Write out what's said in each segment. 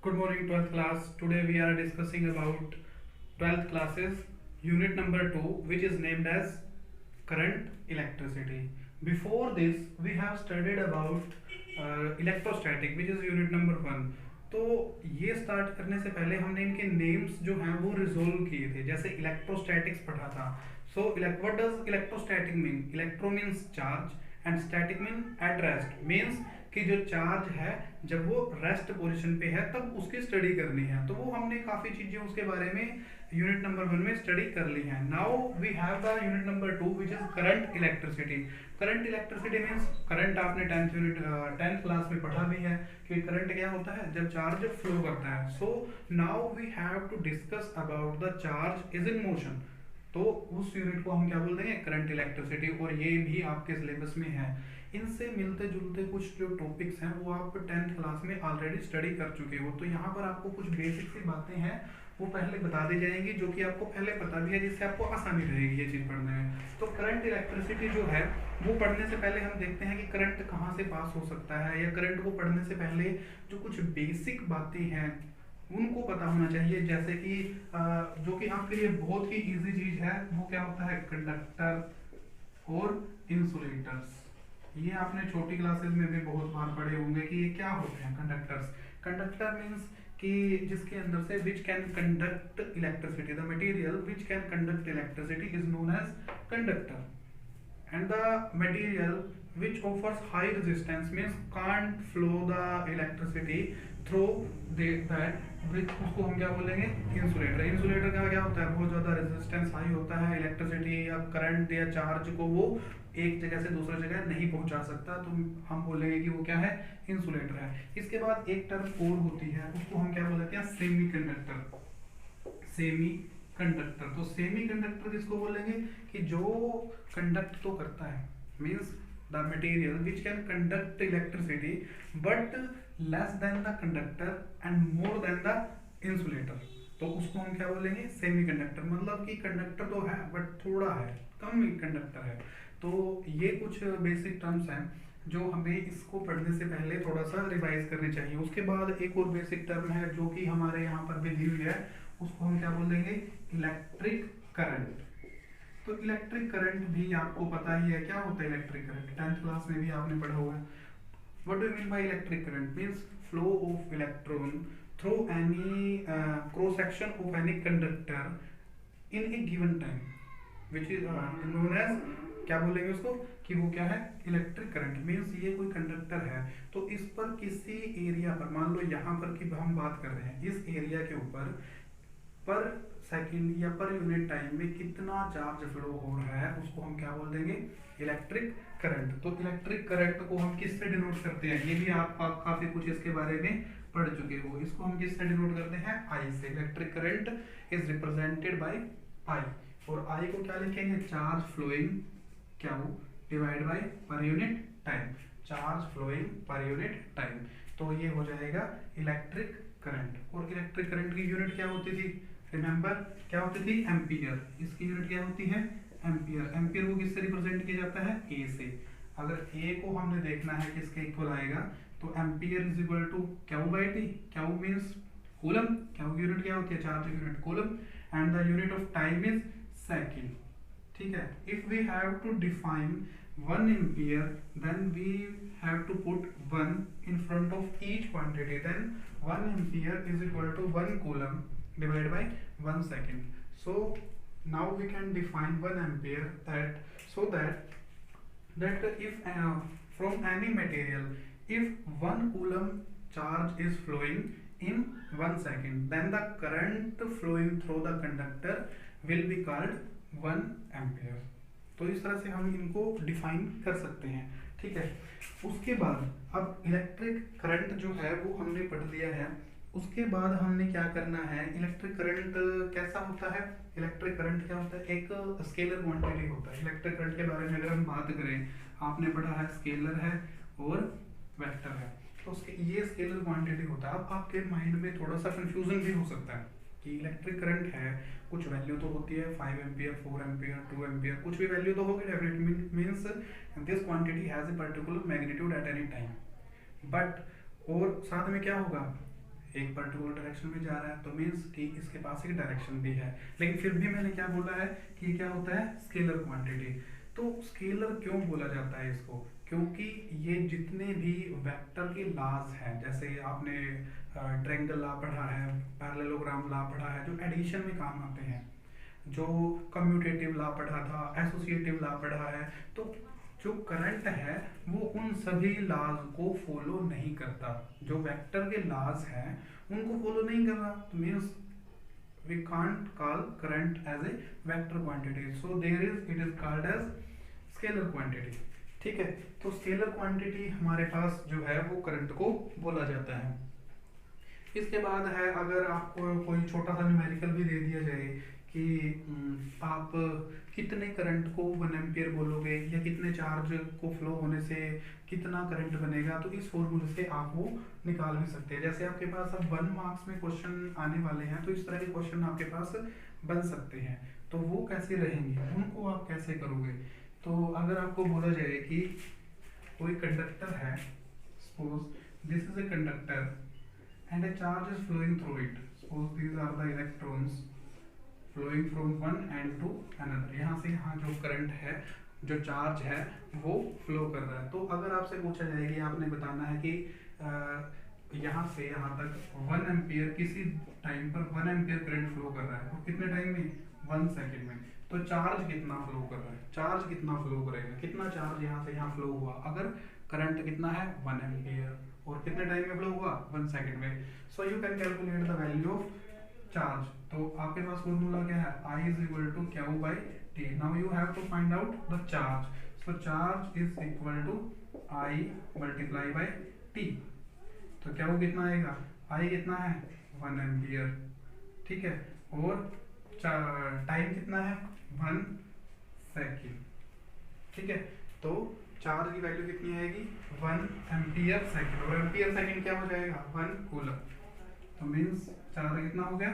Good morning 12th class. Today we are discussing about 12th classes unit number 2 which is named as current electricity. Before this we have studied about electrostatic which is unit number 1. तो ये start करने से पहले हमने इनके names जो हैं वो रिजोल्व किए थे. जैसे इलेक्ट्रोस्टैटिक्स पढ़ा था. So what does electrostatic mean? Electro means charge and static mean at rest. Means कि जो चार्ज है जब वो रेस्ट पोजीशन पे है तब उसकी स्टडी करनी है. तो वो हमने काफ़ी चीज़ें उसके बारे में यूनिट नंबर 1 में स्टडी कर ली हैं. Now we have the unit number 2 which is current electricity. Current electricity means current आपने 10th क्लास में पढ़ा भी है कि करंट क्या होता है जब चार्ज फ्लो करता है. So now we have to discuss about the charge is in motion. तो उस यूनिट को हम क्या बोल देंगे? Current electricity. और ये भी आपके सिलेबस में है. इनसे मिलते जुलते कुछ जो टॉपिक्स हैं वो आप 10th क्लास में ऑलरेडी स्टडी कर चुके हो. तो यहाँ पर आपको कुछ बेसिक सी बातें हैं वो पहले बता दी जाएंगी जो कि आपको पहले पता भी है, जिससे आपको आसानी रहेगी ये चीज़ पढ़ने में. तो करंट इलेक्ट्रिसिटी जो है वो पढ़ने से पहले हम देखते हैं कि करंट कहाँ से पास हो सकता है, या करंट को पढ़ने से पहले जो कुछ बेसिक बातें हैं उनको पता होना चाहिए. जैसे कि जो कि आपके लिए बहुत ही इजी चीज़ है वो क्या होता है? कंडक्टर और इंसुलेटर्स. ये आपने छोटी क्लासेस में भी बहुत बार पढ़े होंगे कि ये क्या होते हैं कंडक्टर्स. कंडक्टर मीन्स कि जिसके अंदर से which can conduct electricity. The material which can conduct electricity is known as conductor. And the material which offers high resistance means can't flow the electricity through that which उसको हम क्या बोलेंगे? Insulator. Insulator का क्या होता है? बहुत ज़्यादा रेजिस्टेंस हाई होता है. इलेक्ट्रिसिटी या करंट या चार्ज को वो एक जगह से दूसरी जगह नहीं पहुंचा सकता. तो हम बोलेंगे कि वो क्या है? इंसुलेटर है. इसके बाद एक टर्म और होती है उसको हम क्या बोलते हैं? Semi conductor. Semi conductor. तो सेमी कंडक्टर किसको बोलेंगे? कि जो कंडक्ट तो करता है means the material which can conduct electricity but less than the conductor and more than the insulator. तो उसको हम क्या बोलेंगे? Semi conductor. मतलब कि कंडक्टर तो है बट थोड़ा है, कम कंडक्टर है. तो ये कुछ बेसिक टर्म्स हैं जो हमें इसको पढ़ने से पहले थोड़ा सा रिवाइज करनी चाहिए. उसके बाद एक और बेसिक टर्म है जो कि हमारे यहाँ पर भी दी हुई है, उसको हम क्या बोलेंगे? Electric current. तो इलेक्ट्रिक करंट भी आपको पता ही है क्या होता है इलेक्ट्रिक करंट. 10th क्लास में भी आपने पढ़ा हुआ है. What do you mean by electric current? Means flow of electron through any cross section of any conductor in a given time which is known as क्या बोलेंगे उसको? कि वो क्या है? Electric current. मींस ये कोई कंडक्टर है तो इस पर किसी एरिया पर, मान लो यहाँ पर की हम बात कर रहे हैं, इस एरिया के ऊपर पर सेकंड या पर यूनिट टाइम में कितना चार्ज फ्लो हो रहा है उसको हम क्या बोल देंगे? Electric current. तो इलेक्ट्रिक करंट को हम किससे डिनोट करते हैं? ये भी आप काफी कुछ इसके बारे में पढ़ चुके हो. इसको हम किससे डिनोट करते हैं? I say. Electric current is represented by I. और आई को क्या लिखेंगे? चार्ज फ्लोइंग क्या वो divide by per unit time. Charge flowing per unit time. तो ये हो जाएगा इलेक्ट्रिक करंट. और इलेक्ट्रिक करंट की यूनिट क्या होती थी? रिमेंबर क्या होती थी? एम्पियर. इसकी यूनिट क्या होती है? एम्पियर. एम्पियर को किससे रिप्रेजेंट किया जाता है? ए से. अगर ए को हमने देखना है किसके इक्वल आएगा तो ampere is equal to Q by T. Q means coulomb. Q की यूनिट क्या होती है? चार्ज की unit coulomb. And the unit of time is second. ठीक है. If we have to define 1 ampere then we have to put 1 in front of each quantity. Then 1 ampere is equal to 1 coulomb divided by 1 second. So now we can define 1 ampere that so that if from any material if 1 coulomb charge is flowing in 1 second then the current flowing through the conductor will be called 1 ampere. तो इस तरह से हम इनको define कर सकते हैं. ठीक है. उसके बाद अब इलेक्ट्रिक करंट जो है वो हमने पढ़ लिया है. उसके बाद हमने क्या करना है? इलेक्ट्रिक करंट कैसा होता है? इलेक्ट्रिक करंट क्या होता है? एक स्केलर क्वांटिटी होता है. इलेक्ट्रिक करंट के बारे में अगर हम बात करें, आपने पढ़ा है स्केलर है और वेक्टर है. तो उसके ये स्केलर क्वांटिटी होता है. अब आपके माइंड में थोड़ा सा कंफ्यूजन भी हो सकता है कि इलेक्ट्रिक करंट है, कुछ वैल्यू तो होती है 5 एम्पियर, 4 एम्पियर, 2 एम्पियर, कुछ भी वैल्यू तो होगी definitely. Means this quantity has a particular magnitude at any time. But और साथ में क्या होगा? एक पर्टिकुलर डायरेक्शन में जा रहा है, तो मीन्स कि इसके पास एक डायरेक्शन भी है। लेकिन फिर भी मैंने क्या बोला है कि क्या होता है, स्केलर क्वांटिटी। तो स्केलर क्यों बोला जाता है इसको, क्योंकि ये जितने भी वेक्टर के लॉज हैं, जैसे आपने ट्रायंगल लॉ पढ़ा है, पैरेललोग्राम लॉ पढ़ा है, जो एडिशन में काम आते हैं, जो कम्यूटेटिव लॉ पढ़ा था, एसोसिएटिव लॉ पढ़ा है, तो जो करंट है वो उन सभी लॉज को फॉलो नहीं करता। जो वेक्टर के लॉज हैं उनको फॉलो नहीं कर रहा, तो means we can't call current as a vector quantity, so there is it is called as scalar quantity. ठीक है, तो स्केलर क्वांटिटी हमारे पास जो है वो करंट को बोला जाता है। इसके बाद है, अगर आपको कोई छोटा सा न्यूमेरिकल भी दे दिया जाए कि आप कितने करंट को 1 एम्पियर बोलोगे या कितने चार्ज को फ्लो होने से कितना करंट बनेगा, तो इस फॉर्मूले से आप वो निकाल भी सकते हैं। जैसे आपके पास अब 1 मार्क्स में क्वेश्चन आने वाले हैं, तो इस तरह के क्वेश्चन आपके पास बन सकते हैं। तो वो कैसे रहेंगे, उनको आप कैसे करोगे। तो अगर आपको बोला जाए कि कोई कंडक्टर है, suppose this is a conductor and a charge is flowing through it. Suppose these are the electrons flowing from one end to another. यहाँ से यहाँ जो करंट है, जो चार्ज है, वो फ्लो कर रहा है। तो अगर आपसे पूछा जाए कि आपने बताना है कि यहाँ से यहाँ तक 1 एम्पियर किसी टाइम पर 1 एम्पियर करंट फ्लो कर रहा है, तो कितने टाइम में, 1 सेकेंड में। तो चार्ज कितना फ्लो कर रहा है, चार्ज कितना फ्लो करेगा, कितना चार्ज यहाँ से यहाँ फ्लो हुआ, अगर करंट कितना है 1 एम्पियर, और कितने टाइम में फ्लो हुआ, 1 सेकेंड में। So you can calculate the value of charge. तो आपके पास फॉर्मूला क्या है, I is equal to Q by T. Now you have to find out the charge. So charge is equal to I multiply by T. तो Q कितना आएगा, I कितना है 1 ampere, ठीक है, और टाइम कितना है 1 सेकेंड, ठीक है। तो चार्ज की वैल्यू कितनी आएगी 1 एम्पियर सेकेंड, और एम्पियर सेकेंड क्या हो जाएगा 1 कूलम। तो मीन्स चार्ज कितना हो गया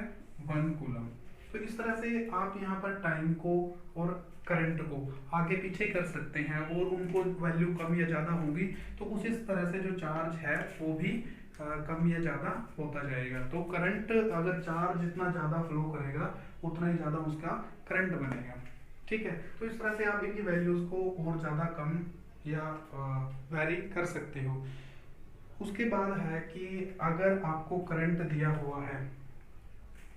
1 कूलम। तो इस तरह से आप यहाँ पर टाइम को और करंट को आगे पीछे कर सकते हैं, और उनको वैल्यू कम या ज़्यादा होगी, तो उसी तरह से जो चार्ज है वो भी कम या ज़्यादा होता जाएगा। तो करंट, अगर चार्ज जितना ज़्यादा फ्लो करेगा उतना ही ज़्यादा उसका करंट बनेगा, ठीक है। तो इस तरह से आप इनकी वैल्यूज़ को और ज़्यादा कम या वैरी कर सकते हो। उसके बाद है कि अगर आपको करंट दिया हुआ है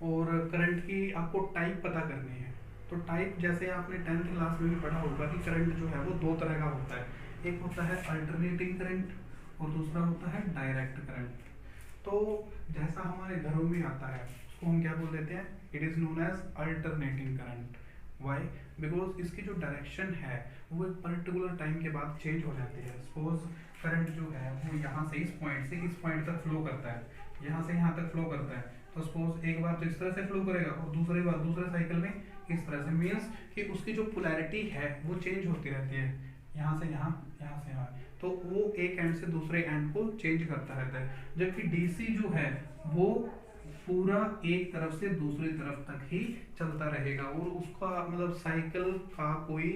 और करंट की आपको टाइप पता करनी है, तो टाइप जैसे आपने 10th क्लास में भी पढ़ा होगा कि करंट जो है वो 2 तरह का होता है, एक होता है अल्टरनेटिंग करंट और दूसरा होता है डायरेक्ट करंट। तो जैसा हमारे घरों में आता है उसको हम क्या बोल देते हैं, it is known as alternating current. Why, because इसकी जो डायरेक्शन है वो एक पर्टिकुलर टाइम के बाद चेंज हो जाती है। सपोज करंट जो है वो यहाँ से इस पॉइंट तक फ्लो करता है, यहाँ से यहाँ तक फ्लो करता है। तो सपोज एक बार तो इस तरह से फ्लो करेगा और दूसरी बार दूसरे साइकिल में इस तरह से, मीन्स कि उसकी जो पोलैरिटी है वो चेंज होती रहती है, यहाँ से यहाँ, यहाँ से यहाँ, तो वो एक एंड से दूसरे एंड को चेंज करता रहता है। जबकि डीसी जो है वो पूरा एक तरफ से दूसरी तरफ तक ही चलता रहेगा, और उसका मतलब साइकिल का कोई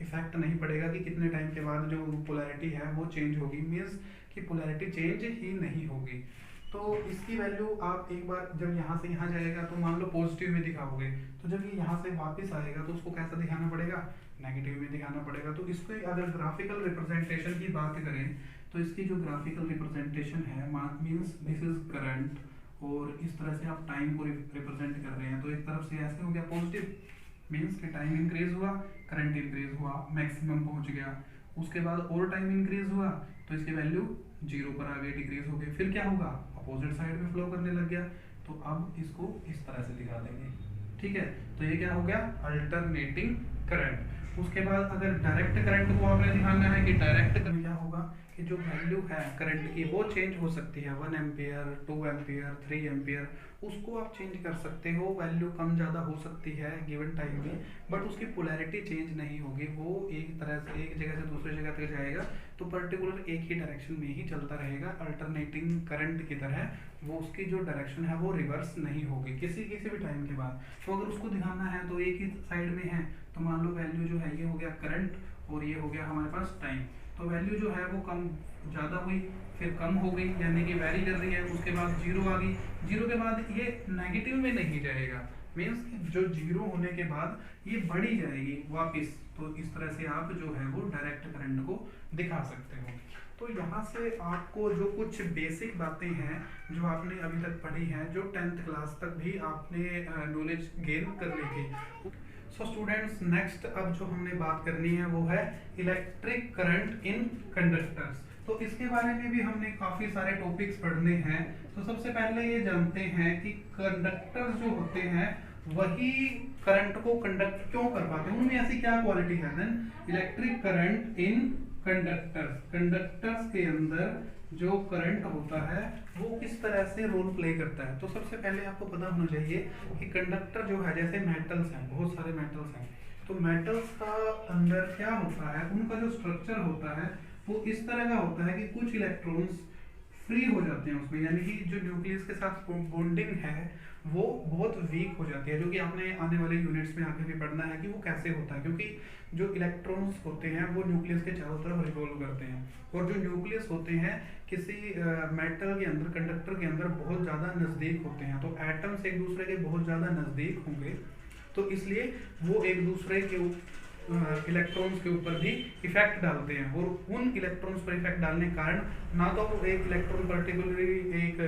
इफेक्ट नहीं पड़ेगा कि कितने टाइम के बाद जो पोलैरिटी है वो चेंज होगी, मीन्स कि पोलैरिटी चेंज ही नहीं होगी। तो इसकी वैल्यू आप एक बार जब यहाँ से यहाँ जाएगा तो मान लो पॉजिटिव में दिखाओगे, तो जब ये यहाँ से वापस आएगा तो उसको कैसा दिखाना पड़ेगा, नेगेटिव में दिखाना पड़ेगा। तो इसको अगर ग्राफिकल रिप्रेजेंटेशन की बात करें तो इसकी जो ग्राफिकल रिप्रेजेंटेशन है मीन्स दिस इज करंट, और इस तरह से आप टाइम को रिप्रेजेंट कर रहे हैं। तो एक तरफ से ऐसे हो गया पॉजिटिव, मीन्स कि टाइम इंक्रीज हुआ, करंट इंक्रीज हुआ, मैक्सिमम पहुंच गया। उसके बाद और टाइम इंक्रीज हुआ तो इसकी वैल्यू 0 पर आ गई, डिक्रीज हो गई। फिर क्या होगा, अपोजिट साइड में फ्लो करने लग गया। तो अब इसको इस तरह से दिखा देंगे, ठीक है। तो ये क्या हो गया, अल्टरनेटिंग करंट। उसके बाद अगर डायरेक्ट करंट को आपने दिखाना है कि डायरेक्ट करंट क्या होगा कि जो वैल्यू है करंट की वो चेंज हो सकती है, 1 एम्पियर, 2 एम्पियर, 3 एम्पियर, उसको आप चेंज कर सकते हो। वैल्यू कम ज़्यादा हो सकती है गिवन टाइम में, बट उसकी पोलैरिटी चेंज नहीं होगी, वो एक तरह से एक जगह से दूसरी जगह तक जाएगा, तो पर्टिकुलर एक ही डायरेक्शन में ही चलता रहेगा। अल्टरनेटिंग करंट की तरह वो उसकी जो डायरेक्शन है वो रिवर्स नहीं होगी किसी भी टाइम के बाद। तो अगर उसको दिखाना है तो एक ही साइड में है, तो मान लो वैल्यू जो है ये हो गया करंट और ये हो गया हमारे पास टाइम। तो वैल्यू जो है वो कम ज़्यादा हुई, फिर कम हो गई यानी कि वेरी कर रही है, उसके बाद जीरो आ गई, जीरो के बाद ये नेगेटिव में नहीं जाएगा, मीन्स कि जो जीरो होने के बाद ये बढ़ी जाएगी वापस। तो इस तरह से आप जो है वो डायरेक्ट करंट को दिखा सकते हो। तो यहाँ से आपको जो कुछ बेसिक बातें हैं जो आपने अभी तक पढ़ी हैं, जो 10th क्लास तक भी आपने नॉलेज गेन कर ली थी। सो स्टूडेंट्स, नेक्स्ट अब जो हमने बात करनी है वो है इलेक्ट्रिक करंट इन कंडक्टर्स। तो इसके बारे में भी हमने काफ़ी सारे टॉपिक्स पढ़ने हैं। तो सबसे पहले ये जानते हैं कि कंडक्टर्स जो होते हैं वही करंट को कंडक्ट क्यों कर पाते हैं, उनमें ऐसी क्या क्वालिटी है। Then electric current in conductors, conductors के अंदर जो करंट होता है वो किस तरह से रोल प्ले करता है। तो सबसे पहले आपको पता होना चाहिए कि कंडक्टर जो है, जैसे मेटल्स हैं, बहुत सारे मेटल्स हैं, तो मेटल्स का अंदर क्या होता है, उनका जो स्ट्रक्चर होता है वो इस तरह का होता है कि कुछ इलेक्ट्रॉन्स फ्री हो जाते हैं उसमें, यानी कि जो न्यूक्लियस के साथ बॉन्डिंग है वो बहुत वीक हो जाती है, जो कि आपने आने वाले यूनिट्स में आगे भी पढ़ना है कि वो कैसे होता है। क्योंकि जो इलेक्ट्रॉन्स होते हैं वो न्यूक्लियस के चारों तरफ रिवॉल्व करते हैं, और जो न्यूक्लियस होते हैं किसी मेटल के अंदर, कंडक्टर के अंदर बहुत ज़्यादा नज़दीक होते हैं। तो एटम्स एक दूसरे के बहुत ज़्यादा नज़दीक होंगे, तो इसलिए वो एक दूसरे के इलेक्ट्रॉन्स के ऊपर भी इफेक्ट डालते हैं, और उन इलेक्ट्रॉन्स पर इफेक्ट डालने के कारण ना तो वो एक इलेक्ट्रॉन पर्टिकुलरली एक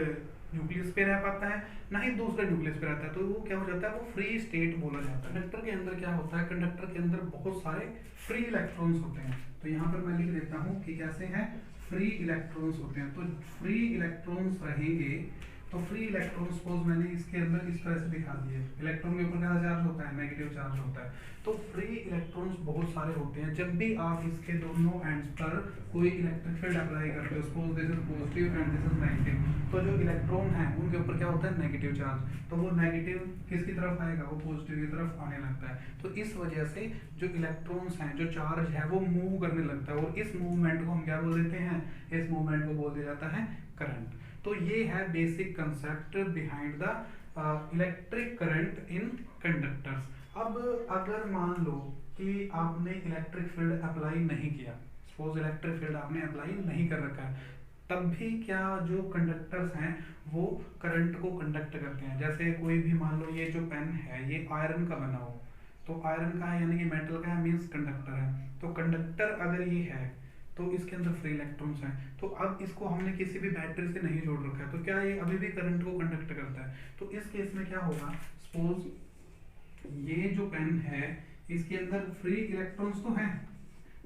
न्यूक्लियस पे रह पाता है, ना ही दूसरे न्यूक्लियस पे रहता है, तो वो क्या हो जाता है, वो फ्री स्टेट बोला जाता है। कंडक्टर के अंदर क्या होता है, कंडक्टर के अंदर बहुत सारे फ्री इलेक्ट्रॉन्स होते हैं। तो यहाँ पर मैं लिख देता हूँ कि कैसे हैं, फ्री इलेक्ट्रॉन्स होते हैं। तो फ्री इलेक्ट्रॉन्स रहेंगे, तो फ्री इलेक्ट्रॉन सपोज मैंने इसके अंदर इस तरह से दिखा दिए, इलेक्ट्रॉन के ऊपर क्या चार्ज होता है, नेगेटिव चार्ज होता है। तो फ्री इलेक्ट्रॉन्स बहुत सारे होते हैं। जब भी आप इसके दोनों एंड्स पर कोई इलेक्ट्रिक फील्ड अप्लाई करते हो, suppose this is positive and this is negative, तो जो इलेक्ट्रॉन है उनके ऊपर क्या होता है, नेगेटिव चार्ज, तो वो नेगेटिव किसकी तरफ आएगा, वो पॉजिटिव की तरफ आने लगता है। तो इस वजह से जो इलेक्ट्रॉन्स हैं, जो चार्ज है वो मूव करने लगता है, और इस मूवमेंट को हम क्या बोल देते हैं, इस मूवमेंट को बोल दिया जाता है करंट। तो ये है basic concept behind the electric current in conductors. अब अगर मान लो कि आपने इलेक्ट्रिक फील्ड अप्लाई नहीं किया, सपोज इलेक्ट्रिक फील्ड आपने अप्लाई नहीं कर रखा है, तब भी क्या जो कंडक्टर्स हैं वो करंट को कंडक्ट करते हैं। जैसे कोई भी मान लो ये जो पेन है ये आयरन का बना हो, तो आयरन का है यानी कि मेटल का है, मीन्स कंडक्टर है। तो कंडक्टर अगर ये है तो इसके अंदर फ्री इलेक्ट्रॉन्स हैं, तो अब इसको हमने किसी भी बैटरी से नहीं जोड़ रखा है, तो क्या ये अभी भी करंट को कंडक्ट करता है। तो इस केस में क्या होगा, सपोज ये जो पेन है इसके अंदर फ्री इलेक्ट्रॉन्स तो हैं,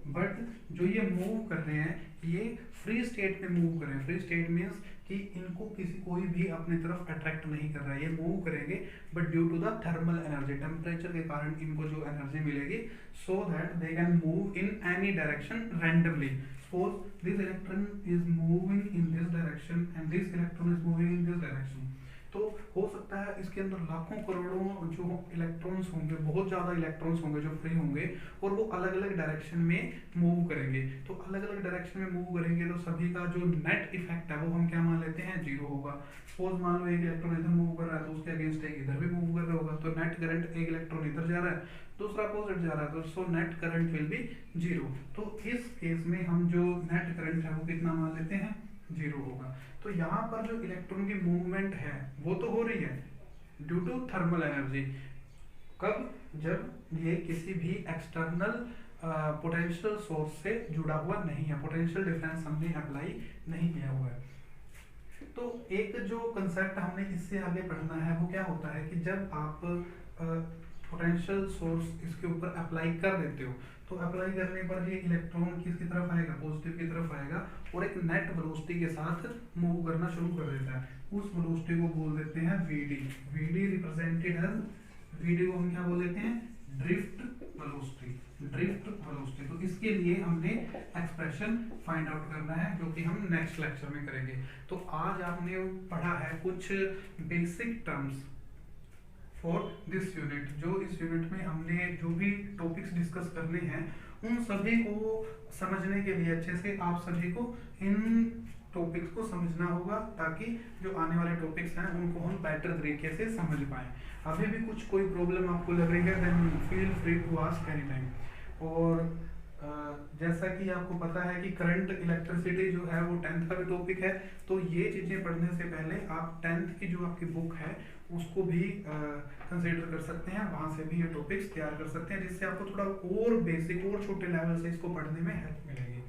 बट जो ये मूव कर रहे हैं ये फ्री स्टेट में मूव कर रहे हैं। फ्री स्टेट मीन्स कि इनको किसी कोई भी अपनी तरफ अट्रैक्ट नहीं कर रहा है, ये मूव करेंगे, but due to the thermal energy, temperature के कारण इनको जो एनर्जी मिलेगी, so that they can move in any direction randomly. Suppose this electron is moving in this direction and this electron is moving in this direction. तो हो सकता है इसके अंदर लाखों करोड़ों जो इलेक्ट्रॉन्स होंगे, बहुत ज़्यादा इलेक्ट्रॉन्स होंगे जो फ्री होंगे, और वो अलग अलग डायरेक्शन में मूव करेंगे। तो अलग अलग डायरेक्शन में मूव करेंगे तो सभी का जो नेट इफेक्ट है वो हम क्या मान लेते हैं, जीरो होगा। सपोज मान लो एक इलेक्ट्रॉन इधर मूव कर रहा है तो उसके अगेंस्ट एक इधर भी मूव कर रहा होगा, तो नेट करंट, एक इलेक्ट्रॉन इधर जा रहा है दूसरा अपोजिट जा रहा है, तो so net current will be zero. तो इस केस में हम जो नेट करंट है वो कितना मान लेते हैं, जीरो होगा। तो यहाँ पर जो इलेक्ट्रॉन की मूवमेंट है वो तो हो रही है ड्यू टू थर्मल एनर्जी। कब, जब ये किसी भी एक्सटर्नल पोटेंशियल सोर्स से जुड़ा हुआ नहीं है, पोटेंशियल डिफरेंस हमने अप्लाई नहीं किया हुआ है। तो एक जो कंसेप्ट हमने इससे आगे पढ़ना है वो क्या होता है कि जब आप पोटेंशियल सोर्स इसके ऊपर अप्लाई कर देते हो, तो अप्लाई करने पर ये इलेक्ट्रॉन किसकी तरफ आएगा, पॉजिटिव की तरफ आएगा, और एक नेट वेलोसिटी के साथ मूव करना शुरू कर देता है। उस वेलोसिटी को बोल देते हैं VD. VD represented as, VD को हम क्या बोल देते हैं, ड्रिफ्ट वेलोसिटी, ड्रिफ्ट वेलोसिटी। तो इसके लिए हमने एक्सप्रेशन फाइंड आउट करना है जो कि हम नेक्स्ट लेक्चर में करेंगे। तो आज आपने पढ़ा है कुछ basic terms for this unit. जो इस यूनिट में हमने जो भी टॉपिक्स डिस्कस करने हैं उन सभी को समझने के लिए अच्छे से आप सभी को इन टॉपिक्स को समझना होगा, ताकि जो आने वाले टॉपिक्स हैं उनको हम बेटर तरीके से समझ पाएं। अभी भी कुछ कोई प्रॉब्लम आपको लग रही है then feel free to ask any time. और जैसा कि आपको पता है कि करंट इलेक्ट्रिसिटी जो है वो 10th का भी टॉपिक है, तो ये चीज़ें पढ़ने से पहले आप 10th की जो आपकी बुक है उसको भी कंसिडर कर सकते हैं, वहाँ से भी ये टॉपिक्स तैयार कर सकते हैं, जिससे आपको थोड़ा और बेसिक और छोटे लेवल से इसको पढ़ने में हेल्प मिलेगी।